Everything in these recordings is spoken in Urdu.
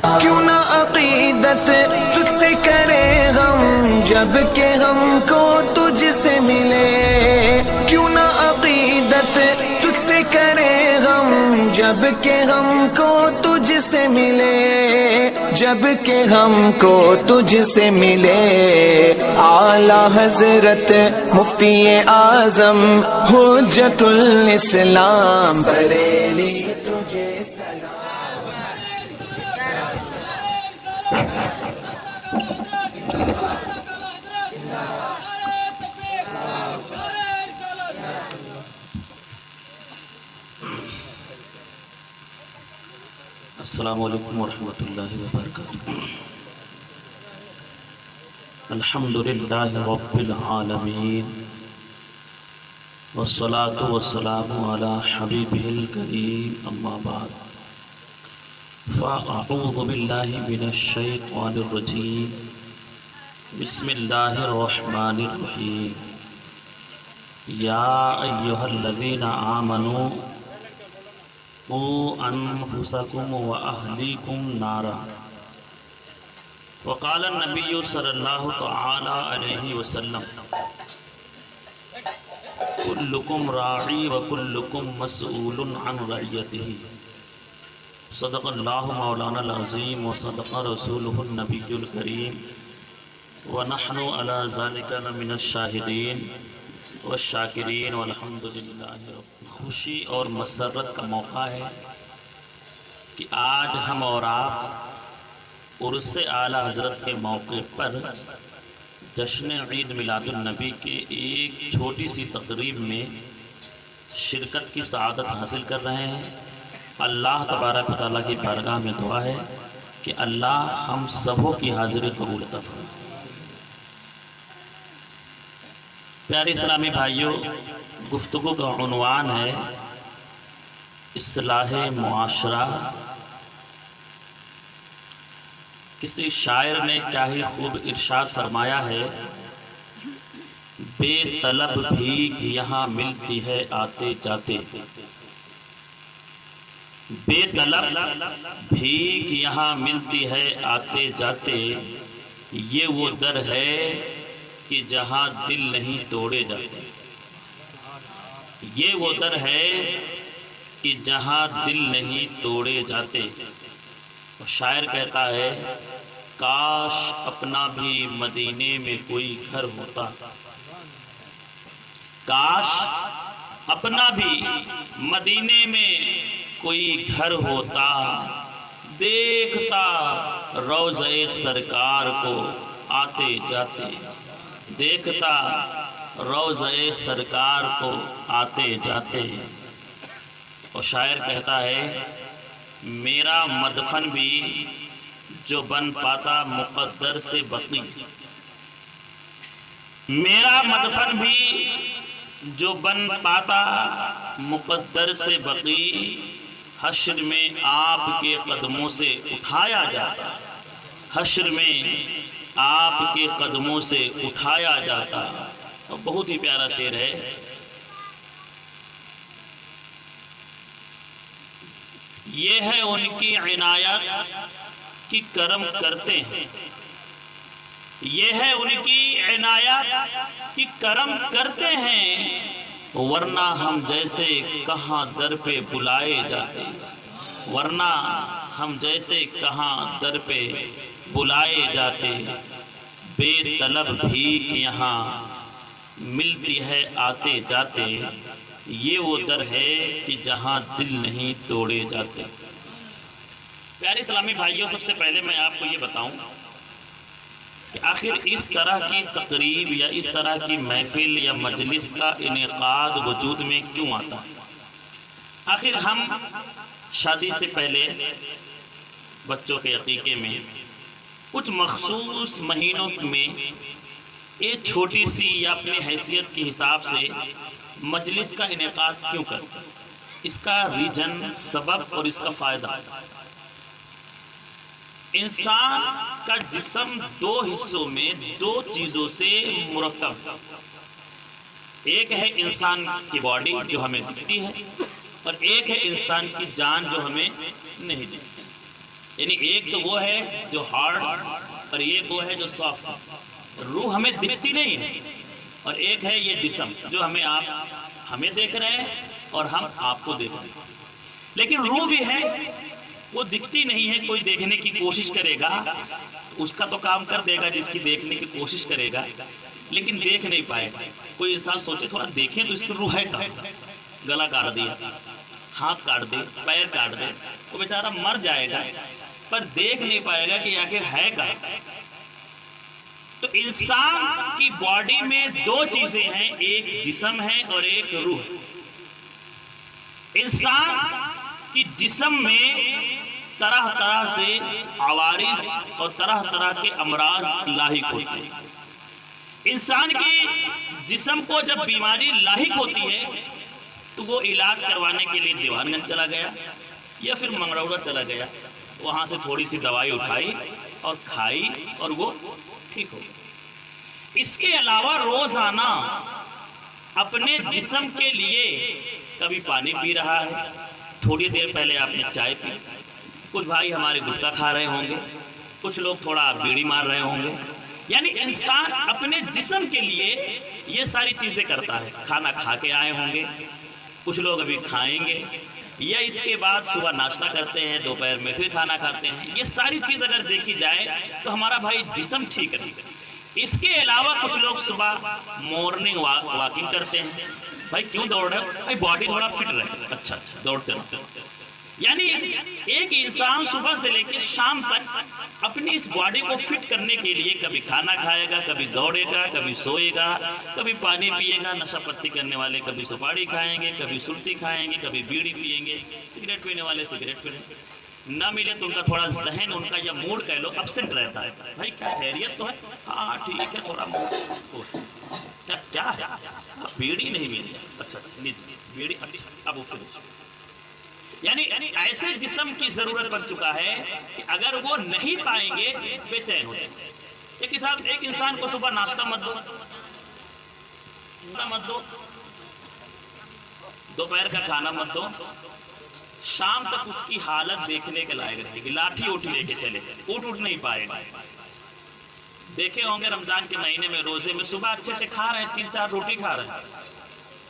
کیوں نہ عقیدت تجھ سے کرے غم جب کہ ہم کو تجھ سے ملے، کیوں نہ عقیدت تجھ سے کرے غم جب کہ ہم کو تجھ سے ملے، جب کہ ہم کو تجھ سے ملے۔ اعلیٰ حضرت مفتی اعظم حجت الاسلام بریلی تجھے سلام۔ السلام علیکم ورحمۃ اللہ وبرکاتہ۔ الحمد للہ رب العالمین والصلاة والسلام علی حبیبہ الکریم، اما بعد فاعوذ باللہ من الشیطان الرجیم، بسم اللہ الرحمن الرحیم۔ یا ایہا الذین آمنوا قوا انفسکم واہلیکم نارا۔ وقال النبی صلی اللہ تعالی علیہ وسلم کلکم راعی وکلکم مسئول عن رعیتہ۔ صدق اللہ مولانا العظیم وصدق رسولہ النبی الکریم، ونحن علی ذلک لمن الشاہدین والشاکرین والحمد للہ رب۔ خوشی اور مسرت کا موقع ہے کہ آج ہم اور آپ عرس اعلیٰ حضرت کے موقع پر جشن عید میلاد النبی کے ایک چھوٹی سی تقریب میں شرکت کی سعادت حاصل کر رہے ہیں۔ اللہ تبارک و تعالیٰ کی بارگاہ میں دعا ہے کہ اللہ ہم سبوں کی حاضری قبول عطا فرمائے۔ پیارے اسلامی بھائیوں، گفتگو کا عنوان ہے اصلاح معاشرہ۔ کسی شاعر نے کیا ہی خوب ارشاد فرمایا ہے، بے طلب بھیک یہاں ملتی ہے آتے جاتے، بے طلب بھیک یہاں ملتی ہے آتے جاتے، یہ وہ در ہے کہ جہاں دل نہیں توڑے جاتے، یہ وہ در ہے کہ جہاں دل نہیں توڑے جاتے۔ شاعر کہتا ہے، کاش اپنا بھی مدینے میں کوئی گھر ہوتا، کاش اپنا بھی مدینے میں کوئی گھر ہوتا، دیکھتا روضہ سرکار کو آتے جاتے، دیکھتا روضہ سرکار کو آتے جاتے۔ اور شاعر کہتا ہے، میرا مدفن بھی جو بن پاتا مقدر سے بقی، میرا مدفن بھی جو بن پاتا مقدر سے بقی، حشر میں آپ کے قدموں سے اٹھایا جاتا، حشر میں آپ کے قدموں سے اٹھایا جاتا۔ اور بہت ہی پیارا شعر ہے، یہ ہے ان کی عنایت کہ کرم کرتے ہیں، یہ ہے ان کی عنایت کہ کرم کرتے ہیں، ورنہ ہم جیسے کہاں در پہ بلائے جاتے، ورنہ ہم جیسے کہاں در پہ بلائے جاتے۔ بے طلب بھیک یہاں ملتی ہے آتے جاتے، یہ وہ در ہے کہ جہاں دل نہیں توڑے جاتے۔ پیارے اسلامی بھائیوں، سب سے پہلے میں آپ کو یہ بتاؤں کہ آخر اس طرح کی تقریب یا اس طرح کی محفل یا مجلس کا انعقاد وجود میں کیوں آتا ہے؟ آخر ہم شادی سے پہلے بچوں کے عقیقے میں کچھ مخصوص مہینوں میں ایک چھوٹی سی یا اپنی حیثیت کے حساب سے مجلس کا انعقاد کیوں کرتے ہیں؟ اس کا ریجن، سبب اور اس کا فائدہ۔ انسان کا جسم دو حصوں میں دو چیزوں سے مرکب ہے۔ ایک ہے انسان کی باڈی جو ہمیں دکھتی ہے، اور ایک ہے انسان کی جان جو ہمیں نہیں دکھتی۔ یعنی ایک تو وہ ہے جو ہارڈ اور ایک وہ ہے جو سافٹ. روح ہمیں دکھتی نہیں ہے اور ایک ہے یہ جسم جو ہمیں دیکھ رہے ہیں اور ہم آپ کو دیکھ رہے ہیں. لیکن روح بھی ہے، وہ دکھتی نہیں ہے. کوئی دیکھنے کی کوشش کرے گا اس کا تو کام کر دے گا جس کی دیکھنے کی کوشش کرے گا، لیکن دیکھ نہیں پائے گا. کوئی انسان سوچے تھوڑا دیکھیں تو اس کی روح ہے کہاں؟ گلا کاٹ دیا، ہاتھ کاٹ دے، پیر کاٹ دے، وہ بیچارہ مر جائے گا پر دیکھ نہیں پائے گا کہ آخر ہے کہاں. تو انسان کی باڈی میں دو چیزیں ہیں، ایک جسم ہے اور ایک روح. انسان کی جسم میں طرح طرح سے عوارض اور طرح طرح کے امراض لاحق ہوتے ہیں. انسان کی جسم کو جب بیماری لاحق ہوتی ہے تو وہ علاج کروانے کے لیے دیوان گنج چلا گیا یا پھر منگروڑا چلا گیا، وہاں سے تھوڑی سی دوائی اٹھائی اور کھائی اور وہ ٹھیک ہو گئی. اس کے علاوہ روزانہ اپنے جسم کے لیے کبھی پانی پی رہا ہے، تھوڑی دیر پہلے آپ نے چائے پی، کچھ بھائی ہمارے گٹکا کھا رہے ہوں گے، کچھ لوگ تھوڑا بیڑی مار رہے ہوں گے. یعنی انسان اپنے جسم کے لیے یہ ساری چیزیں کرتا ہے. کھانا کھا کے آئے ہوں گے، کچھ لوگ ابھی کھائیں گے یا اس کے بعد صبح ناشتہ کرتے ہیں، دوپہر میں پھر کھانا کھاتے ہیں. یہ ساری چیز اگر دیکھی جائے تو ہمارا بھائی جسم ٹھیک رہے گا. اس کے علاوہ کچھ لوگ صبح مارننگ واکنگ کرتے ہیں. بھائی کیوں دوڑ رہے ہو؟ بھائی باڈی تھوڑا فٹ رہے. اچھا دوڑتے رہتے. یعنی ایک انسان صبح سے لے کے شام تک اپنی اس باڈی کو فٹ کرنے کے لیے کبھی کھانا کھائے گا، کبھی دوڑے گا، کبھی سوئے گا، کبھی پانی پیے گا. نشہ پتی کرنے والے کبھی سپاڑی کھائیں گے، کبھی سلٹی کھائیں گے، کبھی بیڑی پیئیں گے. سگریٹ پینے والے سگریٹ پیئیں گے. نہ ملے تو ان کا تھوڑا ذہن، ان کا یا موڈ کہہ لو، ابسنٹ رہتا ہے. بھائی کیا خیریت تو ہے؟ ہاں ٹھیک ہے، تھوڑا موڈ کیا ہے؟ بیڑی نہیں ملی. اچھا بیڑی، اچھا اب وہ یعنی ایسے جسم کی ضرورت بن چکا ہے کہ اگر وہ نہیں پائیں گے بے چین ہو جائیں گے. ایک انسان کو صبح ناشتہ مت دو، دوپہر کا کھانا مت دو، شام تک اس کی حالت دیکھنے کے لائق رہے گی. لاٹھی اٹھی لے کے چلے، اٹھ نہیں پائے گا. دیکھے ہوں گے رمضان کے مہینے میں روزے میں صبح اچھے سے کھا رہے ہیں، 3-4 روٹی کھا رہے ہیں،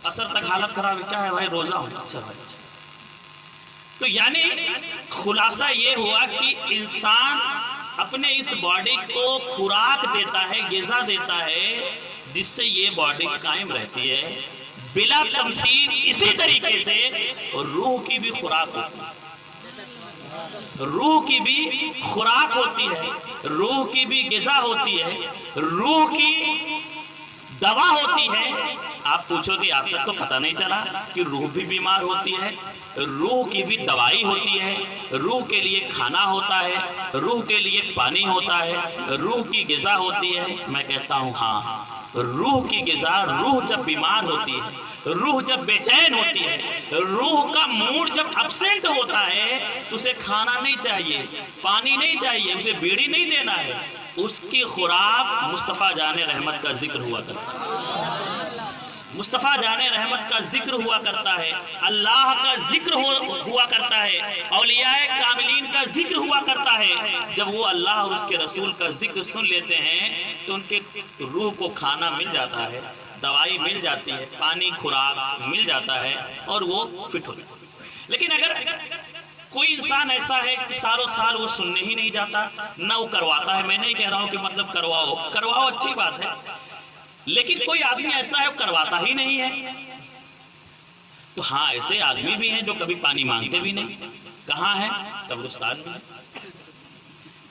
اثر تک حالت خراب ہے. کیا ہے بھائی؟ روزہ ہو. اچھا بھائی. تو یعنی خلاصہ یہ ہوا کہ انسان اپنے اس باڈی کو خوراک دیتا ہے، غذا دیتا ہے، جس سے یہ باڈی قائم رہتی ہے بلا تمثیل. اسی طریقے سے روح کی بھی خوراک ہوتی ہے، روح کی بھی خوراک ہوتی ہے، روح کی بھی غذا ہوتی ہے، روح کی دوا ہوتی ہے. آپ پوچھو گے آپ تک تو پتہ نہیں چلا کہ روح بھی بیمار ہوتی ہے، روح کی بھی دوائی ہوتی ہے، روح کے لیے کھانا ہوتا ہے، روح کے لیے پانی ہوتا ہے، روح کی غذا ہوتی ہے. میں کہتا ہوں ہاں، روح کی غذا، روح جب بیمار ہوتی ہے، روح جب بے چین ہوتی ہے، روح کا موڈ جب ابسینٹ ہوتا ہے تو اسے کھانا نہیں چاہیے، پانی نہیں چاہیے، اسے بیڑی نہیں دینا ہے. اس کی خوراک مصطفیٰ جان رحمت کا ذکر ہوا کرتا ہے، مصطفیٰ جان رحمت کا ذکر ہوا کرتا ہے، اللہ کا ذکر ہوا کرتا ہے، اولیاء کاملین کا ذکر ہوا کرتا ہے. جب وہ اللہ اور اس کے رسول کا ذکر سن لیتے ہیں تو ان کے روح کو کھانا مل جاتا ہے، دوائی مل جاتی ہے، پانی خوراک مل جاتا ہے اور وہ فٹ ہو جاتا ہے. لیکن اگر کوئی انسان ایسا ہے کہ سالوں سال وہ سننے ہی نہیں جاتا، نہ وہ کرواتا ہے. میں نہیں کہہ رہا ہوں کہ مطلب کرواؤ اچھی بات ہے، لیکن کوئی آدمی ایسا ہے وہ کرواتا ہی نہیں ہے. تو ہاں ایسے آدمی بھی ہیں جو کبھی پانی مانگتے بھی نہیں. کہاں ہے؟ قبرستان میں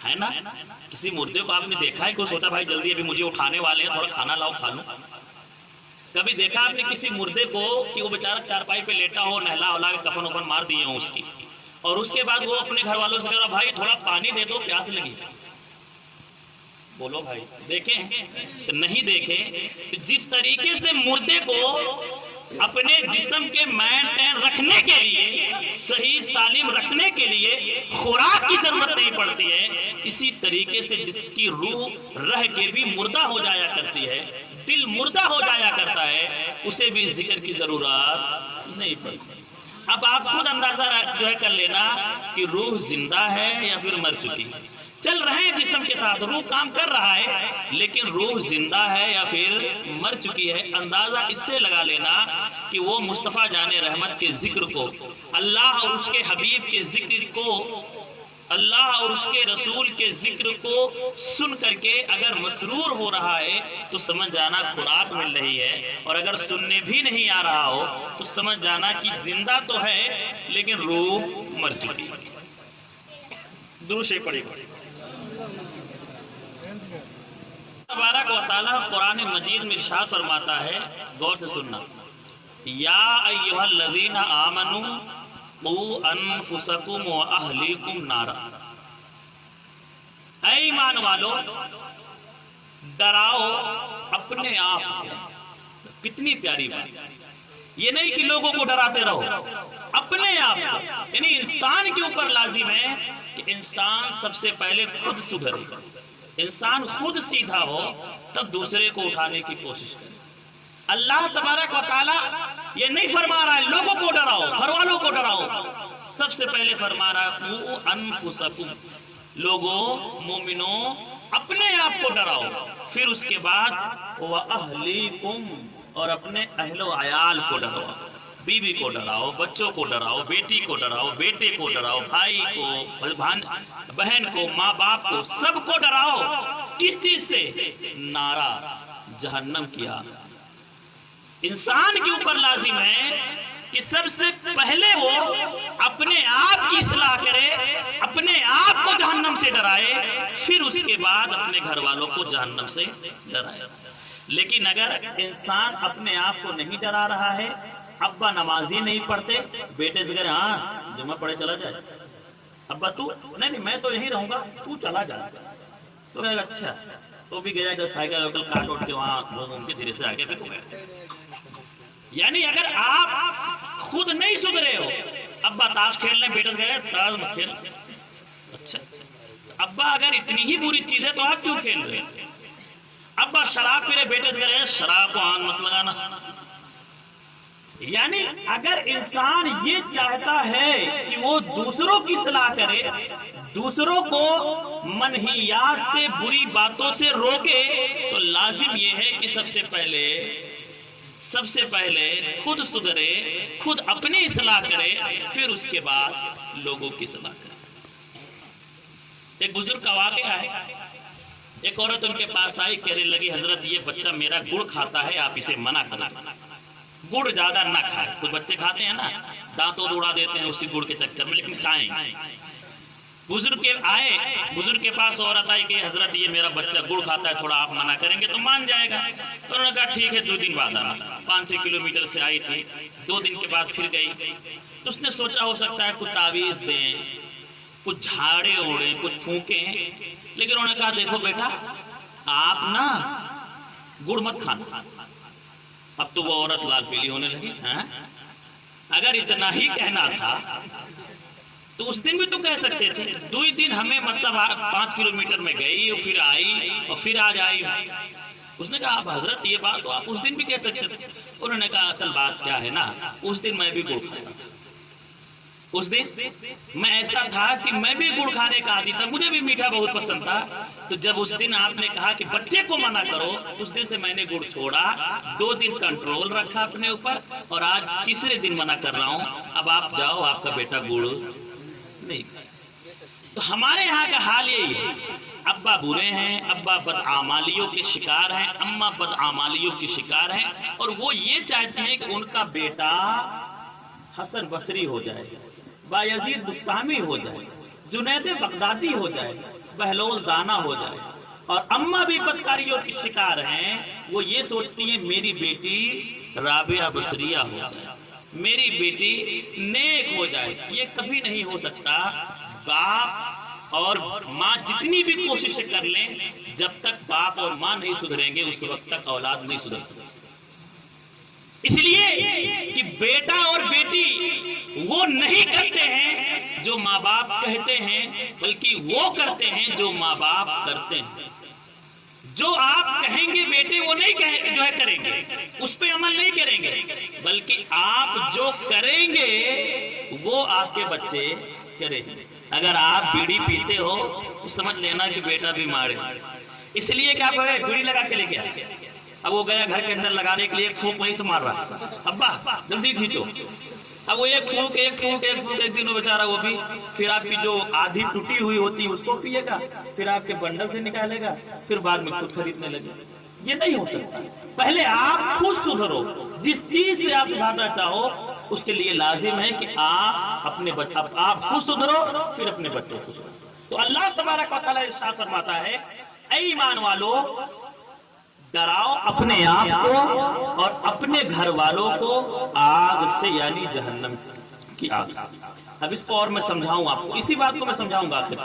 ہے نا. کسی مردے کو آپ نے دیکھا ہے کہ وہ سوچا بھائی جلدی ابھی مجھے اٹھانے والے ہیں، تھوڑا کھانا لاؤ کھا لوں؟ کبھی دیکھا آپ نے کسی مردے کو کہ وہ بیچارہ چارپائی پہ لیٹا ہو، نہلا ولا کے کفن وفن مار دیے ہوں اس کی، اور اس کے بعد وہ اپنے گھر والوں سے کہہ رہا بھائی تھوڑا پانی دے دو، پیاس لگی؟ بولو بھائی دیکھیں نہیں دیکھیں. جس طریقے سے مردے کو اپنے جسم کے مینٹین رکھنے کے لیے، صحیح سالم رکھنے کے لیے خوراک کی ضرورت نہیں پڑتی ہے، اسی طریقے سے جس کی روح رہ کے بھی مردہ ہو جایا کرتی ہے، دل مردہ ہو جایا کرتا ہے، اسے بھی ذکر کی ضرورت نہیں پڑتی. اب آپ خود اندازہ جو ہے کر لینا کہ روح زندہ ہے یا پھر مر چکی ہے. چل رہے ہیں جسم کے ساتھ، روح کام کر رہا ہے، لیکن روح زندہ ہے یا پھر مر چکی ہے. اندازہ اس سے لگا لینا کہ وہ مصطفیٰ جان رحمت کے ذکر کو، اللہ اور اس کے حبیب کے ذکر کو، اللہ اور اس کے رسول کے ذکر کو سن کر کے اگر مسرور ہو رہا ہے تو سمجھ جانا خوراک مل رہی ہے، اور اگر سننے بھی نہیں آ رہا ہو تو سمجھ جانا کہ زندہ تو ہے لیکن روح مر چکی ہے. درود شریف پڑھیے. تبارک و تعالیٰ قرآن مجید میں ارشاد فرماتا ہے، غور سے سننا، یا ایھا الذین آمنوا قوا انفسکم واہلیکم نارا. اے ایمان والو، ڈراؤ اپنے آپ کو. کتنی پیاری بات. یہ نہیں کہ لوگوں کو ڈراتے رہو، اپنے آپ کو. یعنی انسان کے اوپر لازم ہے کہ انسان سب سے پہلے خود سدھرے، انسان خود سیدھا ہو تب دوسرے کو اٹھانے کی کوشش کرے. اللہ تبارک و تعالیٰ یہ نہیں فرما رہا ہے لوگوں کو ڈراؤ، گھر والوں کو ڈراؤ. سب سے پہلے فرما رہا ہے قوا انفسکم، لوگوں، مومنوں، اپنے آپ کو ڈراؤ. پھر اس کے بعد واہلیکم، اور اپنے اہل و عیال کو ڈراؤ. بیوی کو ڈراؤ، بچوں کو ڈراؤ، بیٹی کو ڈراؤ، بیٹے کو ڈراؤ، بھائی کو، بہن کو، ماں باپ کو، سب کو ڈراؤ. کس چیز سے؟ نارا، جہنم کی آگ. انسان کے اوپر لازم ہے کہ سب سے پہلے وہ اپنے آپ کی اصلاح کرے، اپنے آپ کو جہنم سے ڈرائے، پھر اس کے بعد اپنے گھر والوں کو جہنم سے ڈرائے. لیکن اگر انسان اپنے آپ کو نہیں ڈرا رہا ہے، ابا نمازی نہیں پڑھتے، بیٹے سے کہے ہاں جمعہ پڑھے چلا جائے، ابا تو نہیں میں تو یہیں رہوں گا، تو چلا جا. تو کہے گا اچھا. تو بھی گیا جب سائیکل وائیکل کاٹ اٹھ کے وہاں گھوم کے دھیرے سے آگے پھر ہو گئے. یعنی اگر آپ خود نہیں سدھرے ہو، ابا تاش کھیل لیں، بیٹے سے کہے تاش مت کھیل. اچھا ابا اگر اتنی ہی بری چیز ہے تو آپ کیوں کھیل رہے ہیں؟ ابا شراب پی رہے، بیٹے سے کہہ رہے شراب کو آنکھ مت لگانا. یعنی اگر انسان یہ چاہتا ہے کہ وہ دوسروں کی اصلاح کرے، دوسروں کو منہیات سے، بری باتوں سے روکے، تو لازم یہ ہے کہ سب سے پہلے خود سدھرے، خود اپنی اصلاح کرے، پھر اس کے بعد لوگوں کی اصلاح کرے. ایک بزرگ کا واقعہ ہے. ایک عورت ان کے پاس آئی، کہنے لگی حضرت یہ بچہ میرا گڑ کھاتا ہے، آپ اسے منع کریں، گڑ زیادہ نہ کھائے. کچھ بچے کھاتے ہیں نا، دانتوں اڑا دیتے ہیں اسی گڑ کے چکر میں، لیکن کھائیں. بزرگ کے پاس عورت آئی کہ حضرت یہ میرا بچہ گڑ کھاتا ہے، تھوڑا آپ منع کریں گے تو مان جائے گا. انہوں نے کہا ٹھیک ہے 2 دن بعد آنا. 5-6 کلومیٹر سے آئی تھی، 2 دن کے بعد پھر گئی. تو اس نے سوچا ہو سکتا ہے کچھ تعویذ دیں، کچھ جھاڑے اوڑیں، کچھ پھونکیں. لیکن انہوں نے کہا دیکھو بیٹا، آپ نا گڑ مت کھانا. اب تو وہ عورت لال پیلی ہونے لگی. اگر اتنا ہی کہنا تھا تو اس دن بھی تو کہہ سکتے تھے. 2 دن ہمیں مطلب 5 کلومیٹر میں گئی اور پھر آئی اور پھر آج آئی. اس نے کہا آپ حضرت یہ بات تو آپ اس دن بھی کہہ سکتے تھے. انہوں نے کہا اصل بات کیا ہے نا، اس دن میں بھی گڑ کھاتا تھا. اس دن میں ایسا تھا کہ میں بھی گڑ کھانے کا عادی تھا، مجھے بھی میٹھا بہت پسند تھا. تو جب اس دن آپ نے کہا کہ بچے کو منع کرو، اس دن سے میں نے گڑ چھوڑا. 2 دن کنٹرول رکھا اپنے اوپر، اور آج تیسرے دن منع کر رہا ہوں. اب آپ جاؤ، آپ کا بیٹا گڑ نہیں. تو ہمارے یہاں کا حال یہی ہے، ابا برے ہیں، ابا بدعمالیوں کے شکار ہیں، اماں بدعمالیوں کے شکار ہیں، اور وہ یہ چاہتے ہیں کہ ان کا بیٹا حسن بصری ہو جائے، بایزید بستامی ہو جائے، جنید بغدادی ہو جائے، بہلول دانا ہو جائے. اور اماں بھی بدکاریوں کی شکار ہیں. وہ یہ سوچتی ہیں میری بیٹی رابعہ بصریہ ہو جائے، میری بیٹی نیک ہو جائے. یہ کبھی نہیں ہو سکتا. باپ اور ماں جتنی بھی کوشش کر لیں، جب تک باپ اور ماں نہیں سدھریں گے اس وقت تک اولاد نہیں سدھر سکتی. اس لیے کہ بیٹا اور بیٹی وہ نہیں کرتے ہیں جو ماں باپ کہتے ہیں، بلکہ وہ کرتے ہیں جو ماں باپ کرتے ہیں. جو آپ کہیں گے بیٹے وہ نہیں جو ہے کریں گے، اس پہ عمل نہیں کریں گے، بلکہ آپ جو کریں گے وہ آپ کے بچے کریں گے۔ اگر آپ بیڑی پیتے ہو تو سمجھ لینا کہ بیٹا بیمار ہے، اس لیے کہ آپ بیڑی لگا کے لے گیا، اب وہ گیا گھر کے اندر لگانے کے لیے، ایک پھونک وہیں سے مار رہا، ابا جلدی کھینچو، اب وہ ایک پھونک ایک دن وہ بیچارہ وہ بھی پھر آپ کی جو آدھی ٹوٹی ہوئی ہوتی ہے اس کو پیے گا، پھر آپ کے بنڈل سے نکالے گا، پھر بعد میں خود خریدنے لگے۔ یہ نہیں ہو سکتا۔ پہلے آپ خود سدھرو، جس چیز سے آپ سدھارنا چاہو اس کے لیے لازم ہے کہ آپ خود سدھرو، پھر اپنے بچوں کو سدھرو۔ تو اللہ تبارک و تعالیٰ ارشاد فرماتا ہے، اے ایمان والو ڈراؤ اپنے آپ کو اور اپنے گھر والوں کو آگ سے، یعنی جہنم کی آگ سے۔ اب اس کو اور میں سمجھاؤں آپ کو، اسی بات کو میں سمجھاؤں گا آخر۔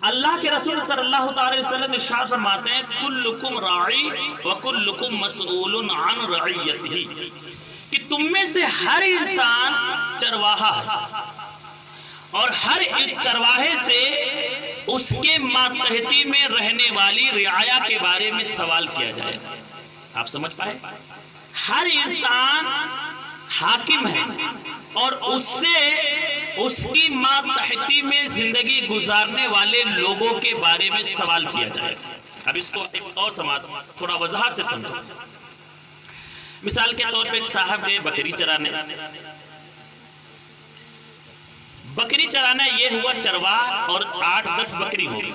اللہ کے رسول صلی اللہ علیہ وسلم ارشاد فرماتے ہیں، کلکم راعی وکلکم مسئول عن رعیتہ، کہ تم میں سے ہر انسان چرواہا ہے اور ہر چرواہے سے اس کے ماتحتی میں رہنے والی رعایا کے بارے میں سوال کیا جائے گا۔ آپ سمجھ پائے؟ ہر انسان حاکم ہے اور اس کی ماتحتی میں زندگی گزارنے والے لوگوں کے بارے میں سوال کیا جائے گا۔ اب اس کو ایک اور تھوڑا وضاحت سے سمجھو۔ مثال کے طور پہ ایک صاحب گئے بکری چرانے، بکری چرانا یہ ہوا چرواہ اور 8-10 بکری ہوگی۔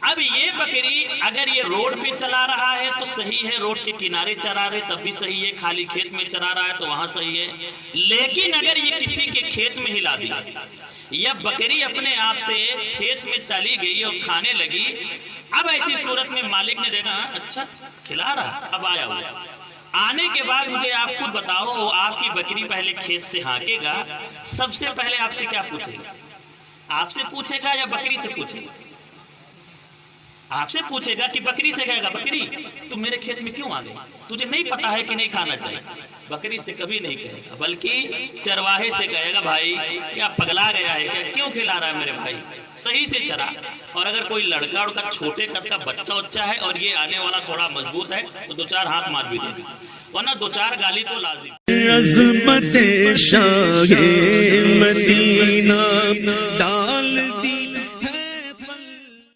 اب یہ بکری اگر یہ روڈ پہ چلا رہا ہے تو صحیح ہے، روڈ کے کنارے چرا رہے تب بھی صحیح ہے، خالی کھیت میں چرا رہا ہے تو وہاں صحیح ہے، لیکن اگر یہ کسی کے کھیت میں ہلا دیا یا بکری اپنے آپ سے کھیت میں چلی گئی اور کھانے لگی، اب ایسی صورت میں مالک نے دیکھا اچھا کھلا رہا، اب آیا ہوا، آنے کے بعد مجھے آپ خود بتاؤ، آپ کی بکری پہلے کھیت سے ہانکے گا، سب سے پہلے آپ سے کیا پوچھے گا؟ آپ سے پوچھے گا یا بکری سے پوچھے گا؟ آپ سے پوچھے گا کہ بکری سے کہے گا بکری تم میرے کھیت میں کیوں آ گئی؟ تجھے نہیں پتا ہے کہ نہیں کھانا چاہیے؟ بکری سے کبھی نہیں کہے گا، بلکہ چرواہے سے کہے گا بھائی کیا پگلا گیا ہے کیا، کیوں کھلا رہا ہے میرے بھائی، صحیح سے چرا۔ اور اگر کوئی لڑکا اڑکا چھوٹے قد کا بچہ اچھا ہے اور یہ آنے والا تھوڑا مضبوط ہے تو 2-4 ہاتھ مار بھی دے گا، ورنہ 2-4 گالی تو لازم۔ عظمت شاہ مدینہ